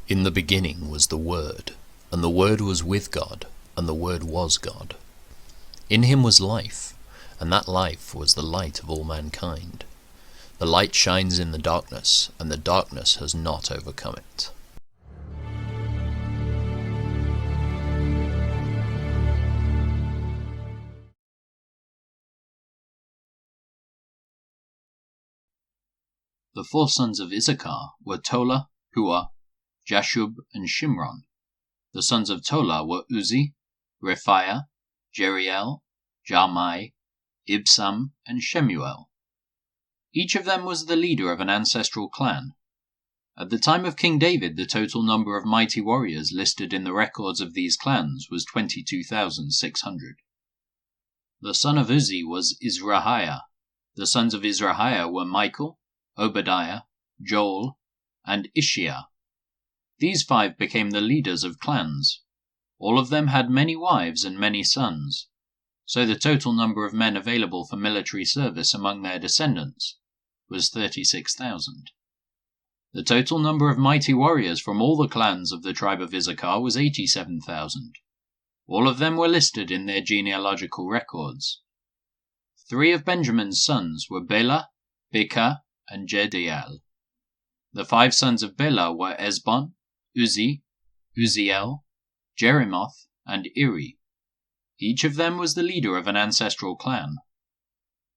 In the beginning was the Word, and the Word was with God, and the Word was God. In him was life, and that life was the light of all mankind. The light shines in the darkness, and the darkness has not overcome it. The four sons of Issachar were Tola, Hua, Jashub, and Shimron. The sons of Tola were Uzi, Rephaiah, Jeriel, Jarmai, Ibsam, and Shemuel. Each of them was the leader of an ancestral clan. At the time of King David, the total number of mighty warriors listed in the records of these clans was 22,600. The son of Uzi was Izrahiah. The sons of Izrahiah were Michael, Obadiah, Joel, and Ishiah. These five became the leaders of clans. All of them had many wives and many sons, so the total number of men available for military service among their descendants was 36,000. The total number of mighty warriors from all the clans of the tribe of Issachar was 87,000. All of them were listed in their genealogical records. 3 of Benjamin's sons were Bela, Bekah, and Jediel. The 5 sons of Bela were Esbon, Uzi, Uziel, Jerimoth, and Iri. Each of them was the leader of an ancestral clan.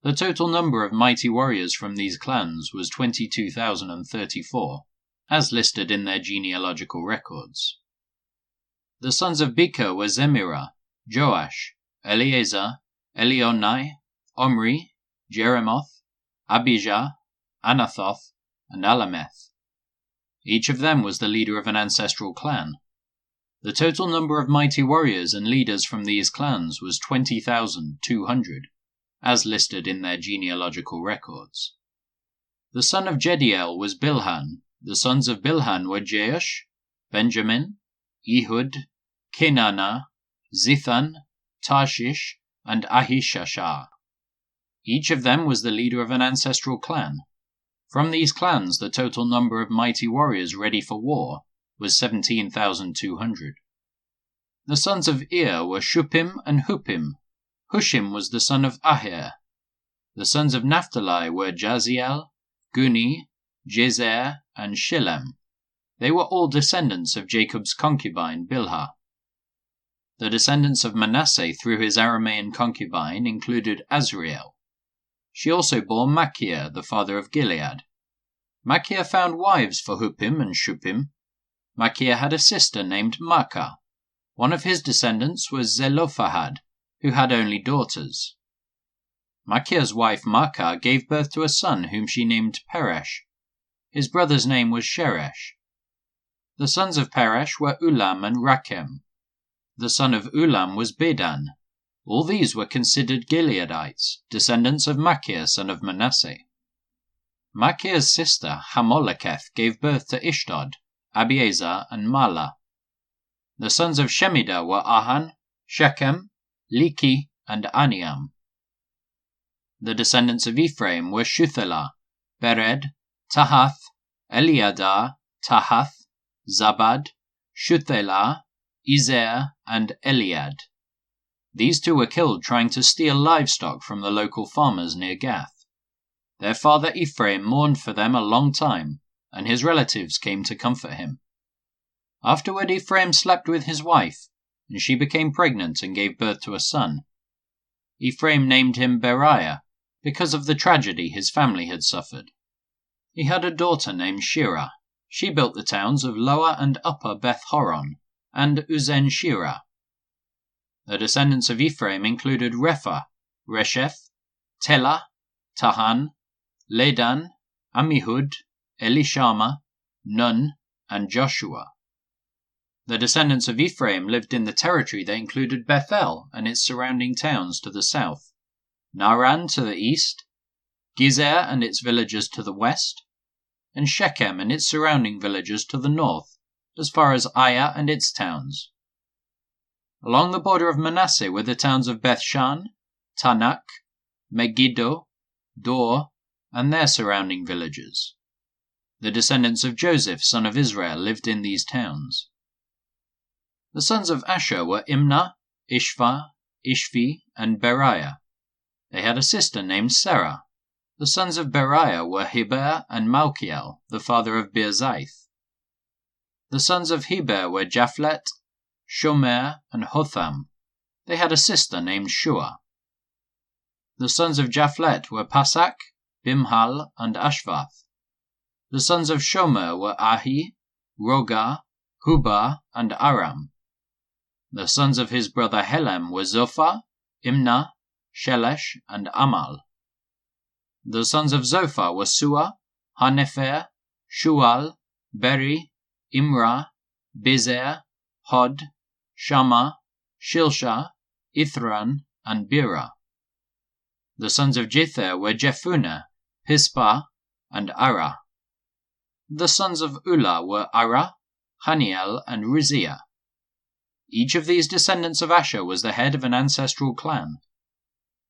The total number of mighty warriors from these clans was 22,034, as listed in their genealogical records. The sons of Bekah were Zemirah, Joash, Eleazar, Elionai, Omri, Jerimoth, Abijah, Anathoth, and Alameth. Each of them was the leader of an ancestral clan. The total number of mighty warriors and leaders from these clans was 20,200, as listed in their genealogical records. The son of Jediel was Bilhan. The sons of Bilhan were Jeush, Benjamin, Ehud, Kenana, Zithan, Tarshish, and Ahishashar. Each of them was the leader of an ancestral clan. From these clans, the total number of mighty warriors ready for war was 17,200. The sons of Ir were Shuppim and Huppim. Hushim was the son of Aher. The sons of Naphtali were Jaziel, Guni, Jezer, and Shillem. They were all descendants of Jacob's concubine Bilhah. The descendants of Manasseh through his Aramean concubine included Azriel. She also bore Machir, the father of Gilead. Machir found wives for Huppim and Shuppim. Machir had a sister named Maacah. One of his descendants was Zelophehad, who had only daughters. Machir's wife Maacah gave birth to a son whom she named Peresh. His brother's name was Sheresh. The sons of Peresh were Ulam and Rakem. The son of Ulam was Bedan. All these were considered Gileadites, descendants of Machir, son of Manasseh. Machir's sister Hammoleketh gave birth to Ishdod, Abiezer, and Mala. The sons of Shemidah were Ahan, Shechem, Liki, and Aniam. The descendants of Ephraim were Shuthelah, Bered, Tahath, Eliadah, Tahath, Zabad, Shuthelah, Ezer, and Eliad. These 2 were killed trying to steal livestock from the local farmers near Gath. Their father Ephraim mourned for them a long time, and his relatives came to comfort him. Afterward Ephraim slept with his wife, and she became pregnant and gave birth to a son. Ephraim named him Beriah, because of the tragedy his family had suffered. He had a daughter named Shirah. She built the towns of Lower and Upper Beth-horon, and Uzen-Shirah. The descendants of Ephraim included Repha, Resheph, Telah, Tahan, Ladan, Ammihud, Elishama, Nun, and Joshua. The descendants of Ephraim lived in the territory that included Bethel and its surrounding towns to the south, Naran to the east, Gezer and its villages to the west, and Shechem and its surrounding villages to the north, as far as Aya and its towns. Along the border of Manasseh were the towns of Bethshan, Tanakh, Megiddo, Dor, and their surrounding villages. The descendants of Joseph, son of Israel, lived in these towns. The sons of Asher were Imnah, Ishva, Ishvi, and Beriah. They had a sister named Sarah. The sons of Beriah were Heber and Malchiel, the father of Birzaith. The sons of Heber were Japhlet, Shomer, and Hotham. They had a sister named Shua. The sons of Japhlet were Pasak, Bimhal, and Ashvath. The sons of Shomer were Ahi, Roga, Hubah, and Aram. The sons of his brother Helem were Zophah, Imnah, Shelesh, and Amal. The sons of Zophah were Sua, Hanefer, Shual, Beri, Imrah, Bezer, Hod, Shammah, Shilsha, Ithran, and Bera. The sons of Jether were Jephunneh, Pispa, and Ara. The sons of Ulah were Ara, Haniel, and Rizia. Each of these descendants of Asher was the head of an ancestral clan.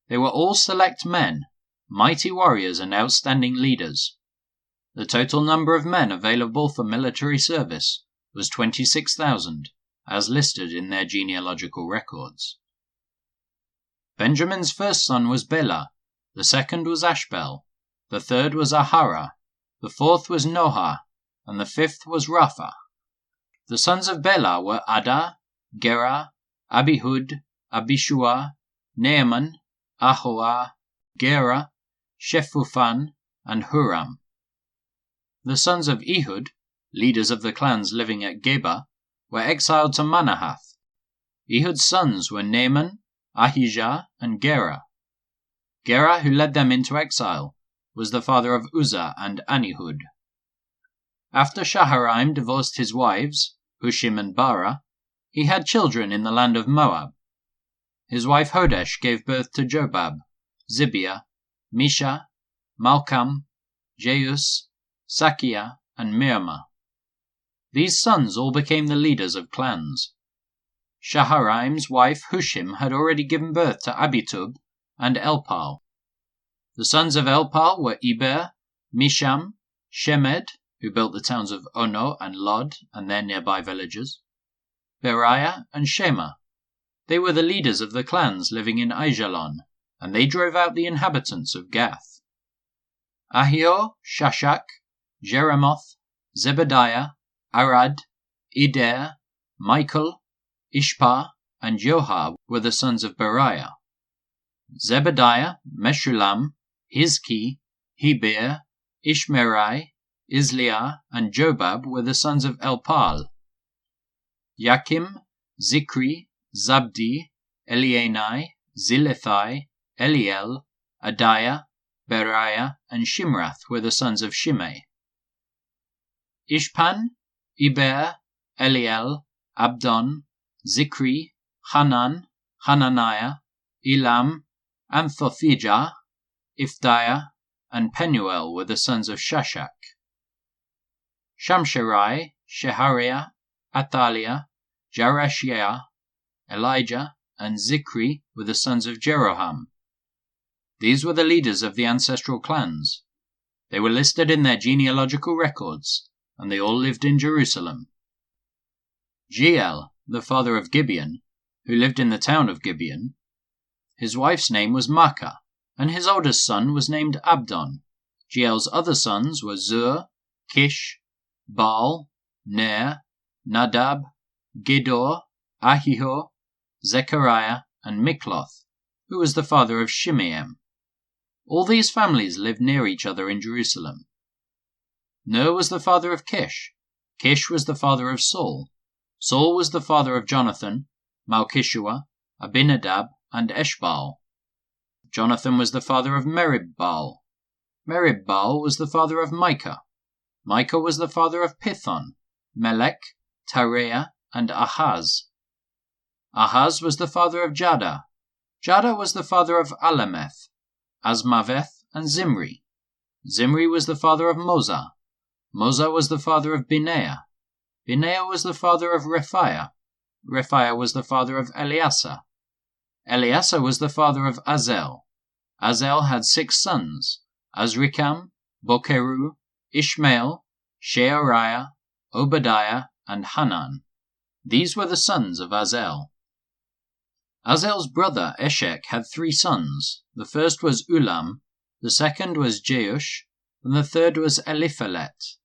They were all select men, mighty warriors and outstanding leaders. The total number of men available for military service was 26,000, as listed in their genealogical records. Benjamin's first son was Bela, the second was Ashbel, the third was Ahara, the fourth was Noha, and the fifth was Rapha. The sons of Bela were Ada, Gera, Abihud, Abishua, Naaman, Ahoah, Gera, Shephufan, and Huram. The sons of Ehud, leaders of the clans living at Geba, were exiled to Manahath. Ehud's sons were Naaman, Ahijah, and Gera. Gera, who led them into exile, was the father of Uzzah and Anihud. After Shaharaim divorced his wives, Hushim and Bara, he had children in the land of Moab. His wife Hodesh gave birth to Jobab, Zibiah, Misha, Malcham, Jeus, Sakiah, and Mirma. These sons all became the leaders of clans. Shaharaim's wife Hushim had already given birth to Abitub and Elpal. The sons of Elpal were Eber, Misham, Shemed, who built the towns of Ono and Lod and their nearby villages, Beriah, and Shema. They were the leaders of the clans living in Aijalon, and they drove out the inhabitants of Gath. Ahio, Shashak, Jeremoth, Zebediah, Arad, Eder, Michael, Ishpa, and Johar were the sons of Beriah. Zebediah, Meshullam, Hizki, Heber, Ishmerai, Isliah, and Jobab were the sons of Elpal. Yakim, Zikri, Zabdi, Elienai, Zilethai, Eliel, Adiah, Beriah, and Shimrath were the sons of Shimei. Ishpan, Eber, Eliel, Abdon, Zikri, Hanan, Hananiah, Elam, Anthothijah, Ifdiah, and Penuel were the sons of Shashak. Shamsherai, Shehariah, Athaliah, Jarashiah, Elijah, and Zikri were the sons of Jeroham. These were the leaders of the ancestral clans. They were listed in their genealogical records, and they all lived in Jerusalem. Jeiel, the father of Gibeon, who lived in the town of Gibeon, his wife's name was Maacah, and his oldest son was named Abdon. Jeiel's other sons were Zur, Kish, Baal, Ner, Nadab, Gedor, Ahiho, Zechariah, and Mikloth, who was the father of Shimeam. All these families lived near each other in Jerusalem. Ner was the father of Kish. Kish was the father of Saul. Saul was the father of Jonathan, Malchishua, Abinadab, and Eshbaal. Jonathan was the father of Merib-Baal. Merib-Baal was the father of Micah. Micah was the father of Pithon, Melech, Tareah, and Ahaz. Ahaz was the father of Jada. Jada was the father of Alemeth, Asmaveth, and Zimri. Zimri was the father of Moza. Moza was the father of Binea. Binea was the father of Rephiah. Rephiah was the father of Eleasah. Eleasah was the father of Azel. Azel had 6 sons, Azrikam, Bokeru, Ishmael, Sheariah, Obadiah, and Hanan. These were the sons of Azel. Azel's brother Eshek had 3 sons. The first was Ulam, the second was Jeush, and the third was Eliphelet.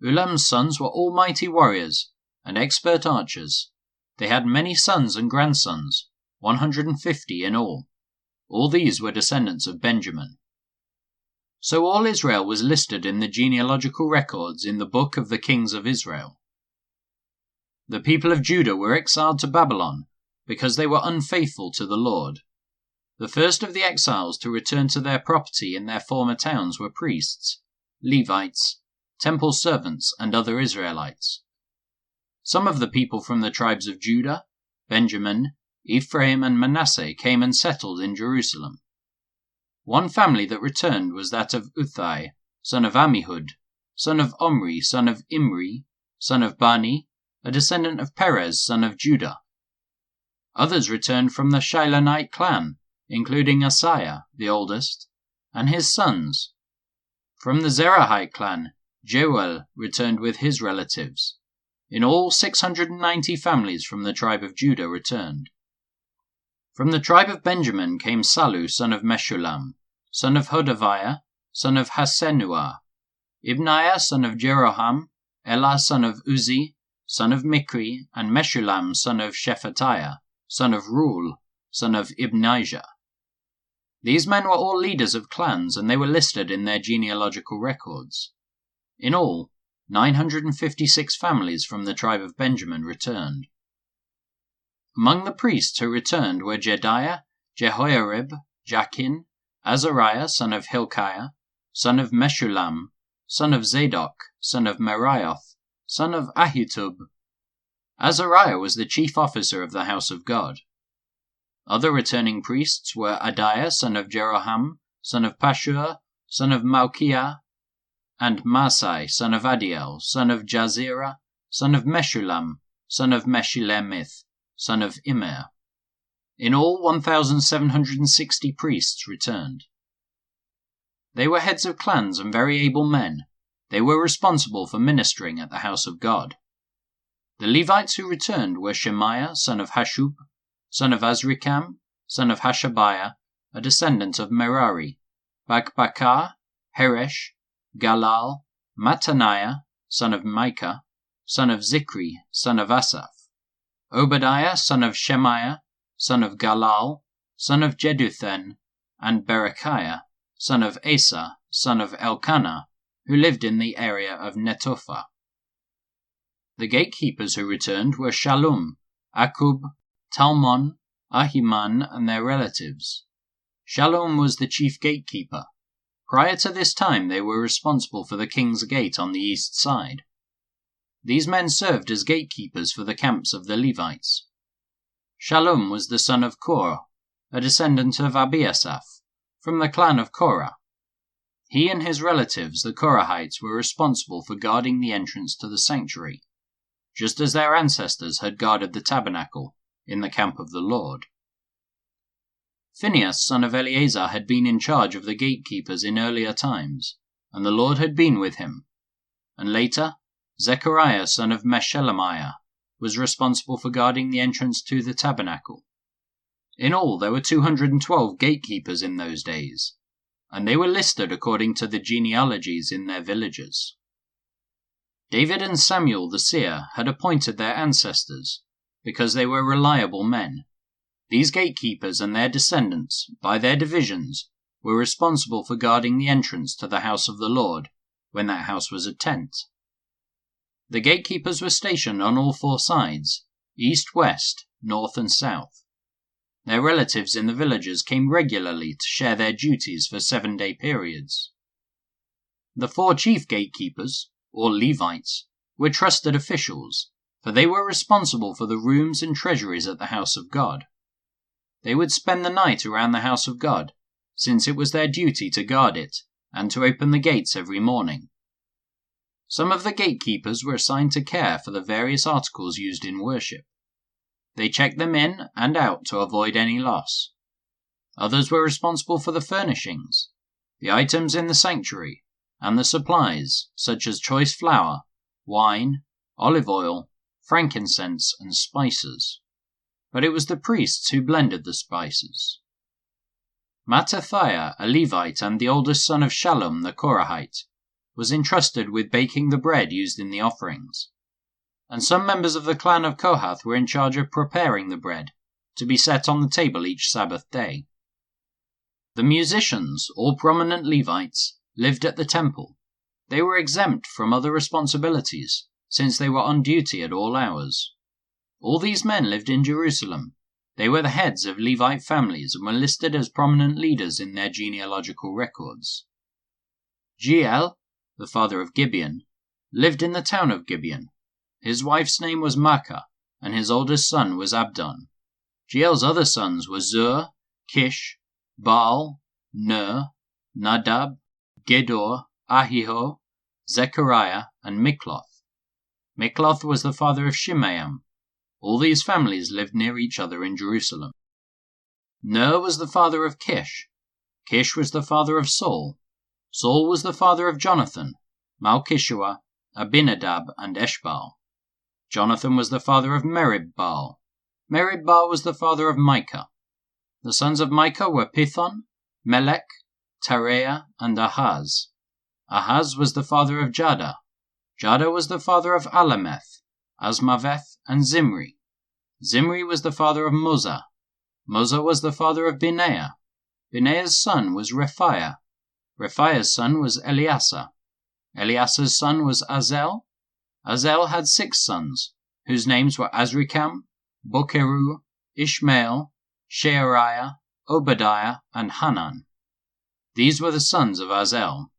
Ulam's sons were all mighty warriors and expert archers. They had many sons and grandsons, 150 in all. All these were descendants of Benjamin. So all Israel was listed in the genealogical records in the book of the kings of Israel. The people of Judah were exiled to Babylon because they were unfaithful to the Lord. The first of the exiles to return to their property in their former towns were priests, Levites, temple servants, and other Israelites. Some of the people from the tribes of Judah, Benjamin, Ephraim, and Manasseh came and settled in Jerusalem. One family that returned was that of Uthai, son of Ammihud, son of Omri, son of Imri, son of Bani, a descendant of Perez, son of Judah. Others returned from the Shilonite clan, including Asaiah, the oldest, and his sons. From the Zerahite clan, Jeuel returned with his relatives. In all, 690 families from the tribe of Judah returned. From the tribe of Benjamin came Sallu, son of Meshullam, son of Hodaviah, son of Hassenuah, Ibniah, son of Jeroham, Elah, son of Uzi, son of Mikri, and Meshullam, son of Shephatiah, son of Rul, son of Ibnijah. These men were all leaders of clans, and they were listed in their genealogical records. In all, 956 families from the tribe of Benjamin returned. Among the priests who returned were Jediah, Jehoiarib, Jachin, Azariah, son of Hilkiah, son of Meshullam, son of Zadok, son of Merioth, son of Ahitub. Azariah was the chief officer of the house of God. Other returning priests were Adiah, son of Jeroham, son of Pashur, son of Malchiah, and Masai, son of Adiel, son of Jazirah, son of Meshullam, son of Meshilemith, son of Immer. In all, 1,760 priests returned. They were heads of clans and very able men. They were responsible for ministering at the house of God. The Levites who returned were Shemaiah, son of Hashub, son of Azrikam, son of Hashabiah, a descendant of Merari, Bakbakar, Heresh, Galal, Mattaniah, son of Micah, son of Zikri, son of Asaph, Obadiah, son of Shemaiah, son of Galal, son of Jeduthun, and Berechiah, son of Asa, son of Elkanah, who lived in the area of Netophah. The gatekeepers who returned were Shallum, Akub, Talmon, Ahiman, and their relatives. Shallum was the chief gatekeeper. Prior to this time, they were responsible for the king's gate on the east side. These men served as gatekeepers for the camps of the Levites. Shallum was the son of Kor, a descendant of Abiasaph, from the clan of Korah. He and his relatives, the Korahites, were responsible for guarding the entrance to the sanctuary, just as their ancestors had guarded the tabernacle in the camp of the Lord. Phinehas, son of Eleazar, had been in charge of the gatekeepers in earlier times, and the Lord had been with him. And later, Zechariah, son of Meshelemiah, was responsible for guarding the entrance to the tabernacle. In all, there were 212 gatekeepers in those days, and they were listed according to the genealogies in their villages. David and Samuel the seer had appointed their ancestors, because they were reliable men. These gatekeepers and their descendants, by their divisions, were responsible for guarding the entrance to the house of the Lord, when that house was a tent. The gatekeepers were stationed on all 4 sides, east, west, north, and south. Their relatives in the villages came regularly to share their duties for 7-day periods. The 4 chief gatekeepers, or Levites, were trusted officials, for they were responsible for the rooms and treasuries at the house of God. They would spend the night around the house of God, since it was their duty to guard it and to open the gates every morning. Some of the gatekeepers were assigned to care for the various articles used in worship. They checked them in and out to avoid any loss. Others were responsible for the furnishings, the items in the sanctuary, and the supplies, such as choice flour, wine, olive oil, frankincense, and spices. But it was the priests who blended the spices. Mattathiah, a Levite and the oldest son of Shallum the Korahite, was entrusted with baking the bread used in the offerings. And some members of the clan of Kohath were in charge of preparing the bread to be set on the table each Sabbath day. The musicians, all prominent Levites, lived at the temple. They were exempt from other responsibilities, since they were on duty at all hours. All these men lived in Jerusalem. They were the heads of Levite families and were listed as prominent leaders in their genealogical records. Jeiel, the father of Gibeon, lived in the town of Gibeon. His wife's name was Maacah, and his oldest son was Abdon. Jeiel's other sons were Zur, Kish, Baal, Ner, Nadab, Gedor, Ahiho, Zechariah, and Mikloth. Mikloth was the father of Shimeam. All these families lived near each other in Jerusalem. Ner was the father of Kish. Kish was the father of Saul. Saul was the father of Jonathan, Malchishua, Abinadab, and Eshbaal. Jonathan was the father of Merib-Baal. Merib-Baal was the father of Micah. The sons of Micah were Pithon, Melech, Tareah, and Ahaz. Ahaz was the father of Jada. Jada was the father of Alameth, Asmaveth, and Zimri. Zimri was the father of Moza. Moza was the father of Binea. Binea's son was Rephaiah. Rephaiah's son was Eleasar. Eleasar's son was Azel. Azel had 6 sons, whose names were Azrikam, Bokeru, Ishmael, Sheariah, Obadiah, and Hanan. These were the sons of Azel.